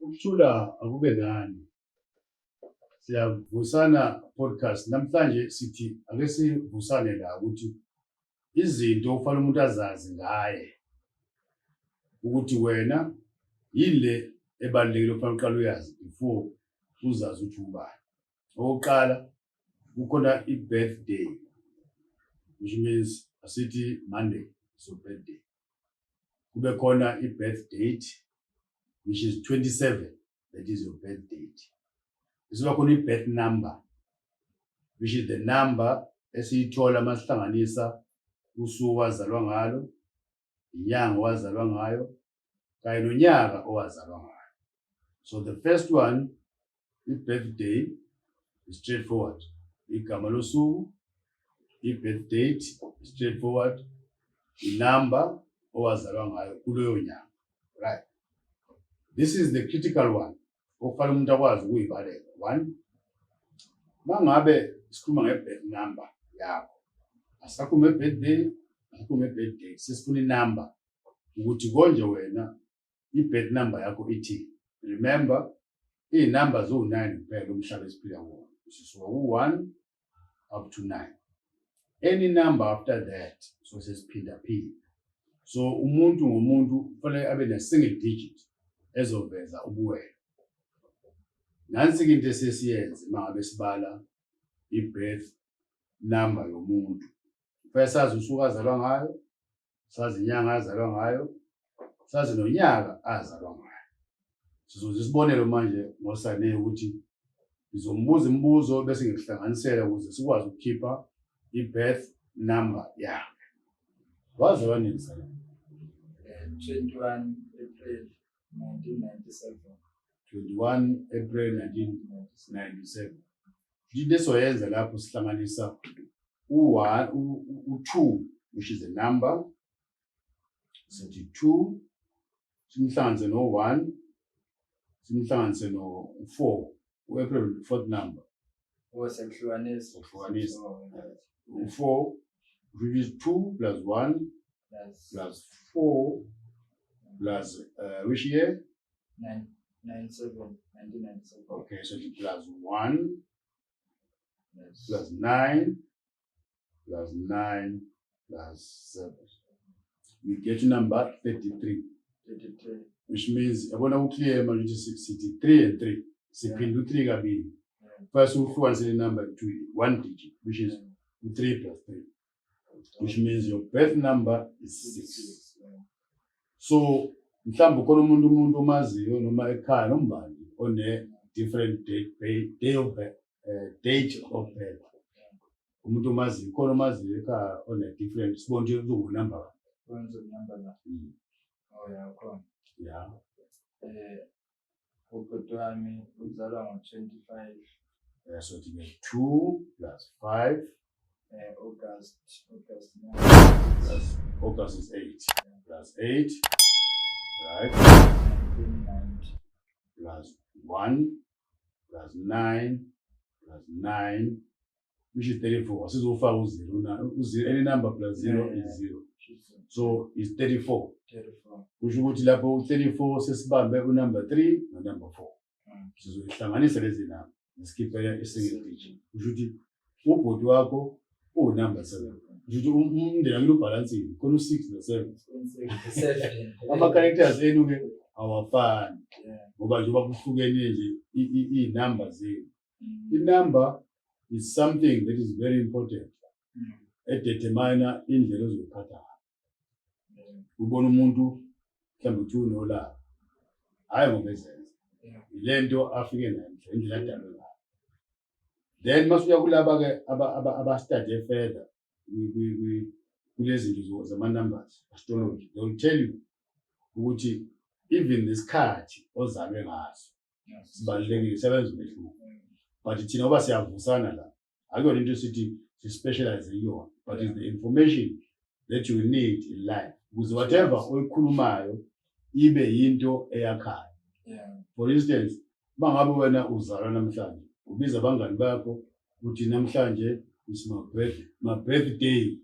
Ukuthula akube nani. Siyavusana podcast namhlanje sithi ake sivusane la ukuthi izinto okufanele umuntu azazi ngaye ukuthi wena yile ebalekile okufanele uqale uyazi before uzazi ukuthi ubani. Okokuqala kukhona i-birthday, which means asithi Monday is your birthday. Kube khona i-birth date, which is 27, that is your birth date. Isiba khona i-birth number, which is the number esiyithola masihlanganisa usuku wazalwa ngalo, inyanga owazalwa ngayo, kanye nonyaka owazalwa ngayo. So the first one, i-birthday, is straightforward. Igama losuku, i-birth date, is straightforward. I-number owazalwa ngayo kuleyo nyanga, right? This is the critical one. Okufanele umuntu akwazi ukuyibalela. One, mangabe sikhuluma nge-birth number yakho, asakhuluma nge-birthday, asakhuluma nge-birthday, sesifuna i-number ukuthi konje wena i-birth number yakho ithi. Remember, iy'number ziwu-9 kuphela umhlaba esiphila kuwona, sisuka ku-1 up to 9. Any number after that so sesiphinda-phinda. So umuntu ngomuntu kufanele abe ne-single digit ezoveza ubuwena. Nansi-ke into esesiyenze mangabe sibala i-birth number yomuntu. Kufanele sazi usuku azalwa ngayo, sazi inyanga azalwa ngayo, sazi nonyaka azalwa ngayo. Sizoze isibonelo manje ngosane ukuthi ngizombuza imibuzo bese ngikuhlanganisela ukuze sikwazi ukukhipha i-birth number yakhe. Wazalwa nini sana? 21 April 1997. 21 April 1997. Into esoyenza lapho sihlanganisa u-2, which is a number. Sithi 2, simhlanganise no-1, simhlanganise no-4. U-April, fourth number. Sekuhlukanisa. U-4, which is 2 plus 1 plus 4 plus which year? 1997. Okay, so it's plus 1 plus 9 plus 9 plus 7. We get to number 33. 33. Which means yabona uclear manje sithi 3 and 3. Siphinda u3 kabili. First uhlukanise the number to 1 digit, which is 3 plus 3. Which means your birth number is 6. So mhlawumbe khona umuntu omaziyo noma ekhaya nombani one different date of birth. Umuntu omaziyo khona omaziyo ekhaya one different sibonje uzuku number. Kwenza number la. Oh yeah, khona. Yeah. Ubhuti wami uzalwa ngo-25. So to get 2 plus 5. August 9. Plus August is 8. Plus 8. Right. 1990. Plus 1. Plus 9. Plus 9. Which is 34. Sizofaka u-0. Any number plus 0 is 0. So it's 34. 34. Kusho ukuthi lapho u-34 sesibambe u-number 3 no-number 4. Sizohlanganisa lezi namba. Nesikhiphe i-single digit. Kusho ukuthi ubhuti wakho u-number 7. Kusho ukuthi umndeni wakho ubhalansile. Khona u-6 no-7. 7. Ama-characters enu-ke awafani. Ngoba njengoba kuhlukene nje iy'number zenu. I-number is something that is very important. Edetermine indlela ozophatha ngayo. Ubona umuntu mhlawumbe uthi unolaka. Hayi ngoba ezenza. Ile nto afike nayo indlela adalwe ngayo. Then masuya kulaba-ke aba-study further kulezi zinto zama-numbers, astrology. They will tell you ukuthi even nesikhathi ozalwe ngaso sibalulekile sebenza umehluko. But thina ngoba siyavusana la, akuyona into esithi si-specialize kuyona, but it's the information that you need in life. Because whatever oyikhulumayo ibe yinto eyakhayo. For instance, mangabe wena uzalwa namhlanje, ubiza abangani bakho uthi namhlanje is my birthday.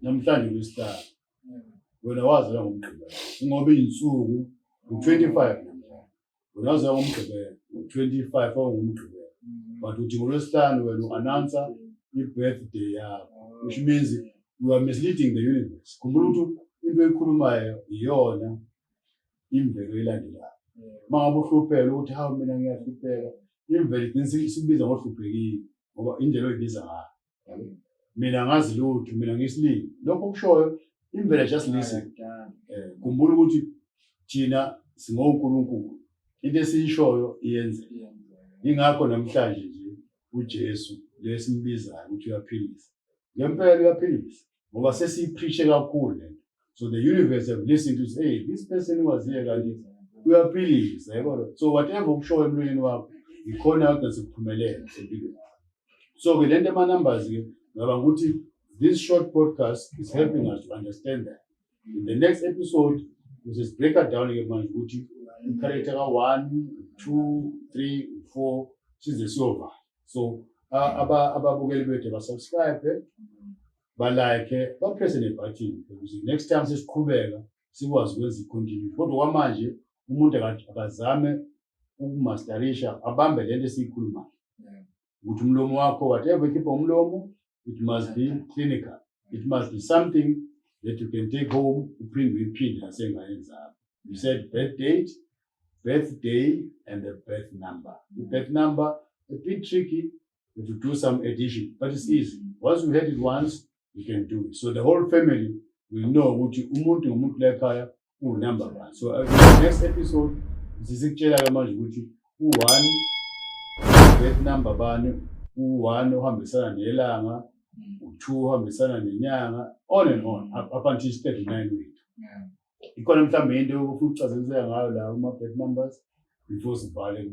Namhlanje uLwesithathu. Wena wazalwa ngoMgqibelo. Ngoba iy'nsuku u-25 namhlanje. wena uzama umgqibelo 25 awungumgqibelo but uthi ngolwesihlanu wena u-announcer i-birthday yakho, which means you are misleading the universe. Khumbula ukuthi into ekhulumayo iyona imvelo elandelayo. Mangabe uhlupheka ukuthi hawu mina ngiyahlupheka, imvelo igcina isibiza ngohluphekile ngoba indlela oyibiza ngayo. Mina ngazi lutho, mina ngiyisilimi. Lokho kushoyo imvelo just listen. Khumbula ukuthi thina singonkulunkulu. Into esiyishoyo iyenzeka. Ingakho namhlanje nje uJesu lesimbizayo ukuthi uyaphilisa. Ngempela uyaphilisa ngoba sesiyipreache kakhulu lento. So the universe have listened to say, hey, this person was here kanti uyaphilisa, yabo. So whatever ukushoyo emlonyeni wakho ikhona ukuthi sikuphumelela empilweni. So ke lento ama numbers ke ngaba ukuthi this short podcast is helping us to understand that. In the next episode we just break it down ke manje ukuthi character 1, 2, 3, 4 size siyoba. So ababukeli bethu ba-subscribe, ba-like, ba-press ne-button because next time sesiqhubeka sikwazi ukwenza i-continue. Kodwa kwamanje umuntu akazame ukumasterisha abambe lento esiyikhulumayo. Ukuthi umlomo wakho whatever ikhipha umlomo, it must be clinical. It must be something that you can take home uphinde uyiphinde nasengayenzayo. You said birth date, birthday, and the birth number. The birth number a bit tricky if you do some addition, but it's easy. Once you had it once, you can do it. So the whole family will know what you umuntu lekhaya number one. So in the next episode, sizikutshela ke manje ukuthi u1 birth number bani, u1 uhambisana nelanga, u2 uhambisana nenyanga, on and on up until 39 weeks. Ikhona mhlawumbe into ufuna ukuchazisela ngayo la uma birth numbers before sibhale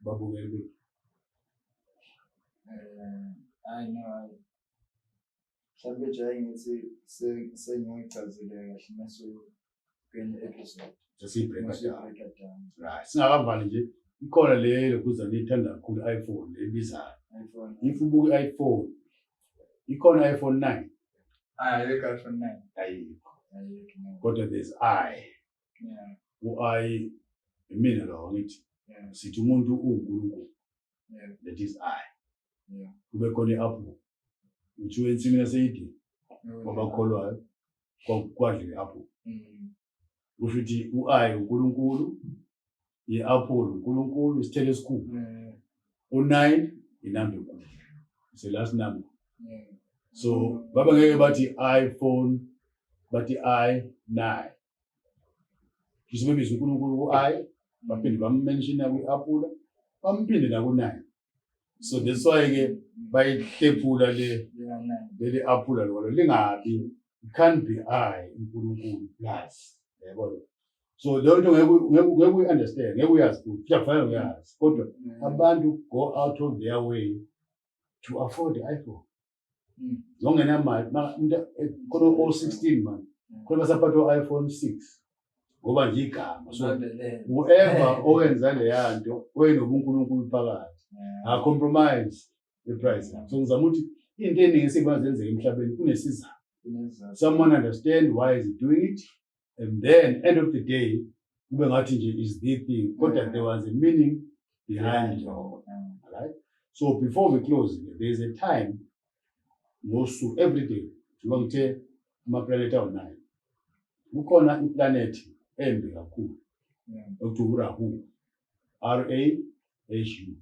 babukeli bethu. I know. Mhlawumbe nje ngithi sengiyichazile kahle mase kwenye episode. Sesibreak it down. Right. Singakavali nje ikhona le lokuza nithanda kakhulu iPhone ebizayo. If ubuka iPhone ikhona iPhone 9. Ayikho iPhone 9. Ayikho. Kodwa there's I. U-I imina lo ngithi. Sithi umuntu uNkulunkulu. That is I. Kube khona i-apple. Uthi ensimini yaseyidini. Wabakholwayo kwadle i-apple. Kusho ukuthi u-I uNkulunkulu, i-apple uNkulunkulu, isithelo esikhulu. U9 inamba enkulu. It's the last number. So baba ngeke bathi iPhone bathi i9. Kisibebiza uNkulunkulu ku-I, baphinde bamention ku-apple, bamphinde na ku9. So that's why ke bayitephula le apple lo lingabi, it can't be I uNkulunkulu plus, yabo. So lonto ngeke uyi-understand, ngeke uyazi ukuthi kuyafanele uyazi. Kodwa abantu go out of their way to afford the iPhone. Ngongena mali khona o16 man. Khona basaphatha iPhone 6. Ngoba nje igama. So whoever owenza le yanto oyinobuNkulunkulu phakathi. I compromise the price. So ngizama ukuthi into eningi sikwazi emhlabeni kunesizathu. Someone understand why is he doing it, and then end of the day kube ngathi nje is the thing, but there was a meaning behind it all. Right? So before we close, there is a time ngosuku every day njengoba ngithe ama-planet awu-9 kukhona iplanet embi kakhulu okuthiwa uRahu, RAHU.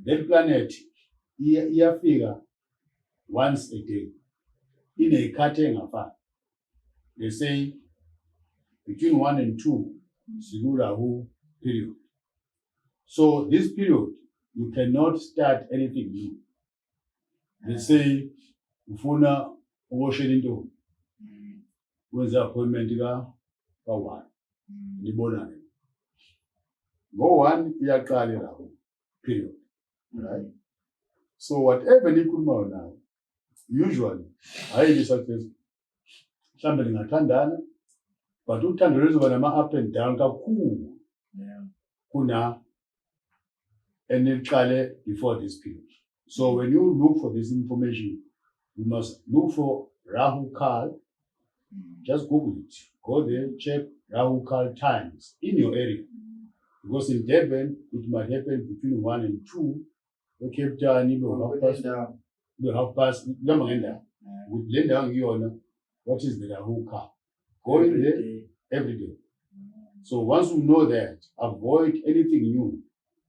That planet iyafika once a day, ineyikhathi engafani. They say between 1 and 2 siku-Rahu period. So this period you cannot start anything new. They say ufuna ukuwoshela intombi, wenza appointment ka-1 libonane ngo-1 iyaqala iRahu period, right? So whatever nikhulumayo nayo usually hayi success, mhlambe lingathandana but uthando luzoba nama-up and down kakhulu kuna eniqale before this period. So when you look for this information, you must look for Rahu Kal. Just Google it. Go there, check Rahu Kal times in your area. Because in Durban, it might happen between 1 and 2. Cape Town, half past, with Lenda, what is the Rahu car? Going there every day. So once you know that, avoid anything new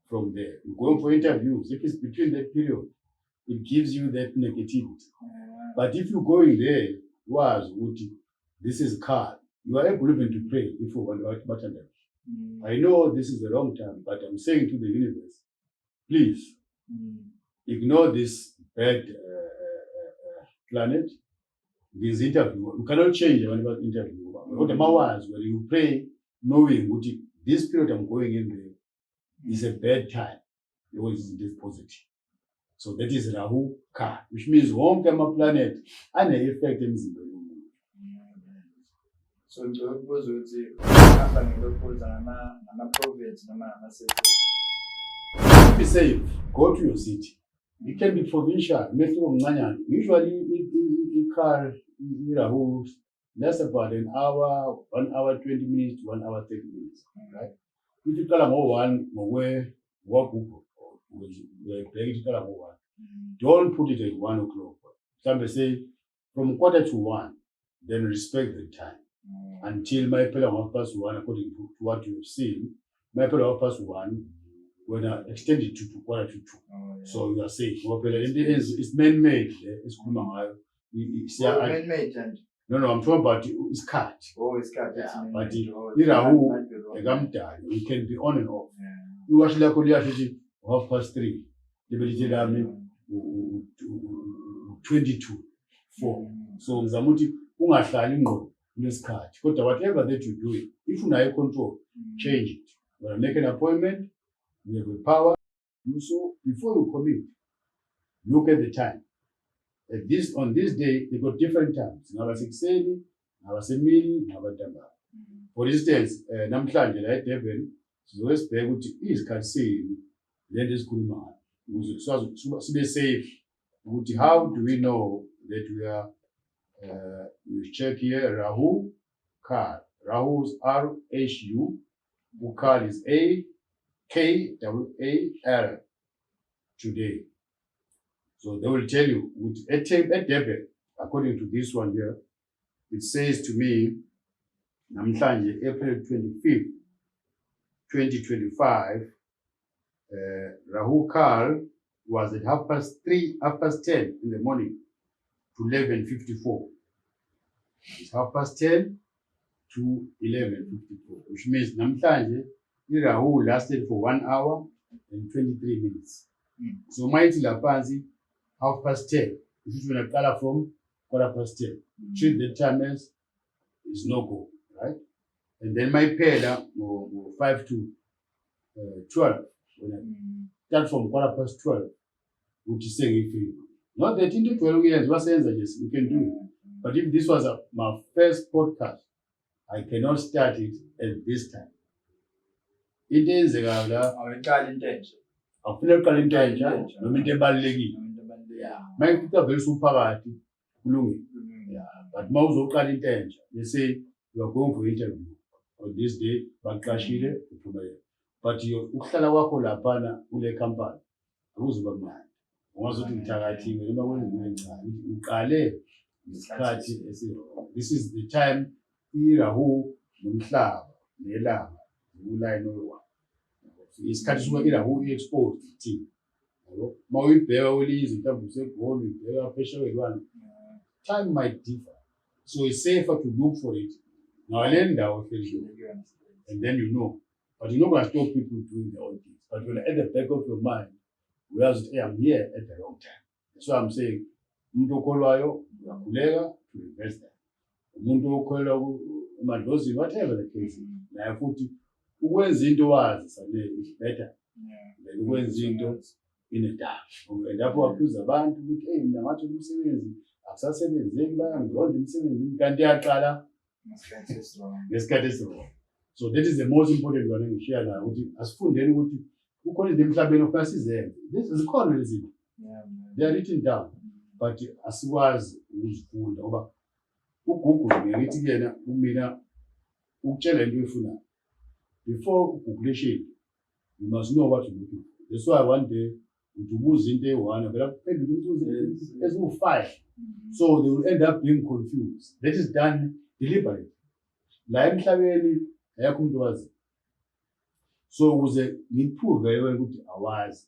from there. You're going for interviews. If it's between that period, it gives you that negativity. But if you're going there, this is car. You are able even to pray if you want to. I know this is the wrong time, but I'm saying to the universe, please ignore this bad planet. This interview, you cannot change the interview. What the hours when you pray, knowing what this period I'm going in there is a bad time, because it is positive. So that is Rahu Ka, which means home camera planet and the effect in the So it was with the prophets, be safe, go to your city. It can be provincial, usually a car Rahu that's about an hour, 1 hour 20 minutes, 1 hour 30 minutes. Right? If you call one where walk don't put it at 1 o'clock. Some say from 1:45, then respect the time. Until my pillar 1:1, according to what you've seen, my pillar 1:1 when I extended to 1:45. So you are safe. It's man-made. It's man-made. No, I'm talking about it's cut. It's cut. Yeah, but you can be on and off. You watch like only 3:30. The 22, 4. So Zamuti ungahlali ngqo kulesikhathi. Kodwa whatever that you do, if unayo control, change it. When I make an appointment, you have the power. Do so before you commit. Look at the time. On this day, they got different times. Nabasekuseni, nabasemini, nabantambama. For instance, namhlanje la eDurban, sizobheka ukuthi isikhathi sini lento esikhuluma ngayo. Sibe safe. How do we know that we check here Rahu Kal. Rahu is RHU. Kal is AKAAL today. So they will tell you at Durban, according to this one here, it says to me, namhlanje April 25th, 2025, Rahu Kal was at 10:30 in the morning to 11:54. It's 10:30 to 11:54, which means namhlanje Rahu lasted for 1 hour and 23 minutes. So mighty la pansi 10:30. If you want to color from 10:15, treat the time as is no go, right? And then my pair 5 to 12. When I start from 12:15, which is saying if you not that into 12 years, what sense yes, we can do it. But if this was my first podcast, I cannot start it at this time. It is a afuna uqala into entsha noma into ebalulekile. Mayifika vele uphakathi kulungile. But mawuzoqala into entsha, they say you are going for interview on this day, baqashile uphumelele. But ukuhlala kwakho laphana kule company akuzuba mnandi. Ungazothi ngithakathiwe noma kwenziwe cha. Uqale isikhathi this is the time iRahu nomhlaba nelanga uline oyi. Isikhathi sokuba iRahu exposed thina. Yabo mawuyibheka kwelizwe mhlawumbe usegoli ubheka phesheya kwelwandle. Time might differ. So it's safer to look for it. Now I learned that and then you know. But you're not going to stop people doing their own things. But when at the back of your mind, whereas hey, I'm here at the wrong time. That's why I'm saying, umuntu okholwayo uyakhuleka to invest that. Umuntu okholwa umadlozini, whatever the case. Naye futhi ukwenza into wazi sale is better than ukwenza into in a dark. And lapho wabuza abantu ukuthi hey mina ngathi umsebenzi akusasebenzeki bayangizonda emsebenzini kanti yaqala ngesikhathi esirong. So that is the most important one engishare la ukuthi asifundeni ukuthi ukhona izinto emhlabeni ofuna sizenze. This is zikhona lezi zinto. They are written down. But asikwazi ukuzifunda ngoba uGoogle ngithi kuyena kumina ukutshela into efuna before ugooglation You must know what you're looking for. That's why one day, ubuza into eyi-1 vele akuphendule imibuzo eziwu-5. So they will end up being confused. That is done deliberately. La emhlabeni ayakho umuntu owazi. So ukuze ngiprove ukuthi awazi,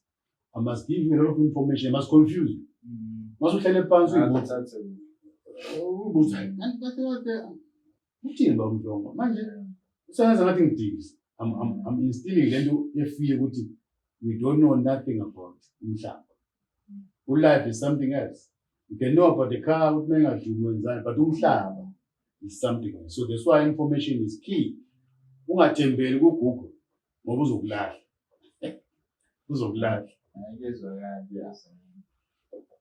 I must give you a lot of information. I must confuse you. Mase uhlele phansi uyibuza. Ubuza uthini ba umntongo manje usenza ngathi ngidinga. I'm instilling lento efike ukuthi we don't know nothing about umhlaba. Life is something else. You can know about the car, but umhlaba is something else. So that's why information is key. Ungathembeli ku Google ngoba uzokulahla. Uzokulahla.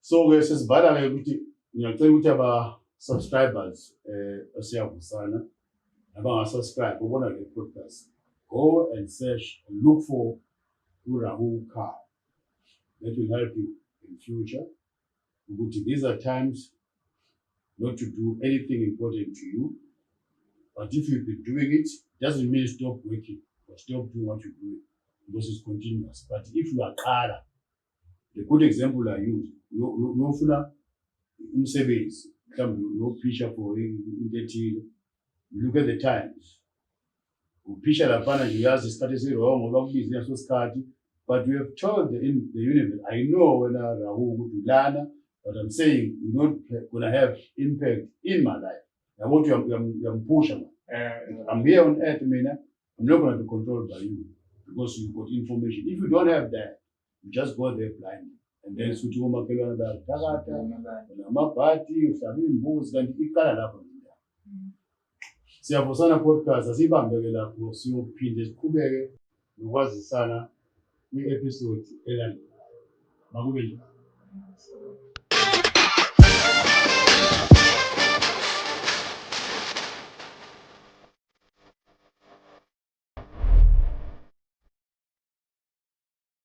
So ke sesivala ke ukuthi ngiyacela ukuthi aba subscribers asiyavusana abanga subscribe ubona le podcast, go and search and look for Rahul Car. That will help you in future. These are times not to do anything important to you, but if you've been doing it, doesn't mean stop working or stop doing what you're doing, because it's continuous. But if you are qala, the good example I use, uyofuna umsebenzi, mhlawumbe uyophishwa for into ethile, you look at the times, uphisha laphana nje uyazi isikhathi esirong ngoba kubizi ngaso sikhathi, but you have told the universe, I know when Rahul ukuthi ulana, but I'm saying you're not gonna have impact in my life. I want you to push. I'm here on earth, I'm not gonna be controlled by you because you've got information. If you don't have that, you just go there blindly. And then suthi umakhelwane bayakuthatha namabhati uhlabe imbuzi kanti iqala lapho nje. Siyavusana podcast asibambeke lapho siyophinde siqhubeke nokwazisana kwi-episode elandelayo. Makube njalo.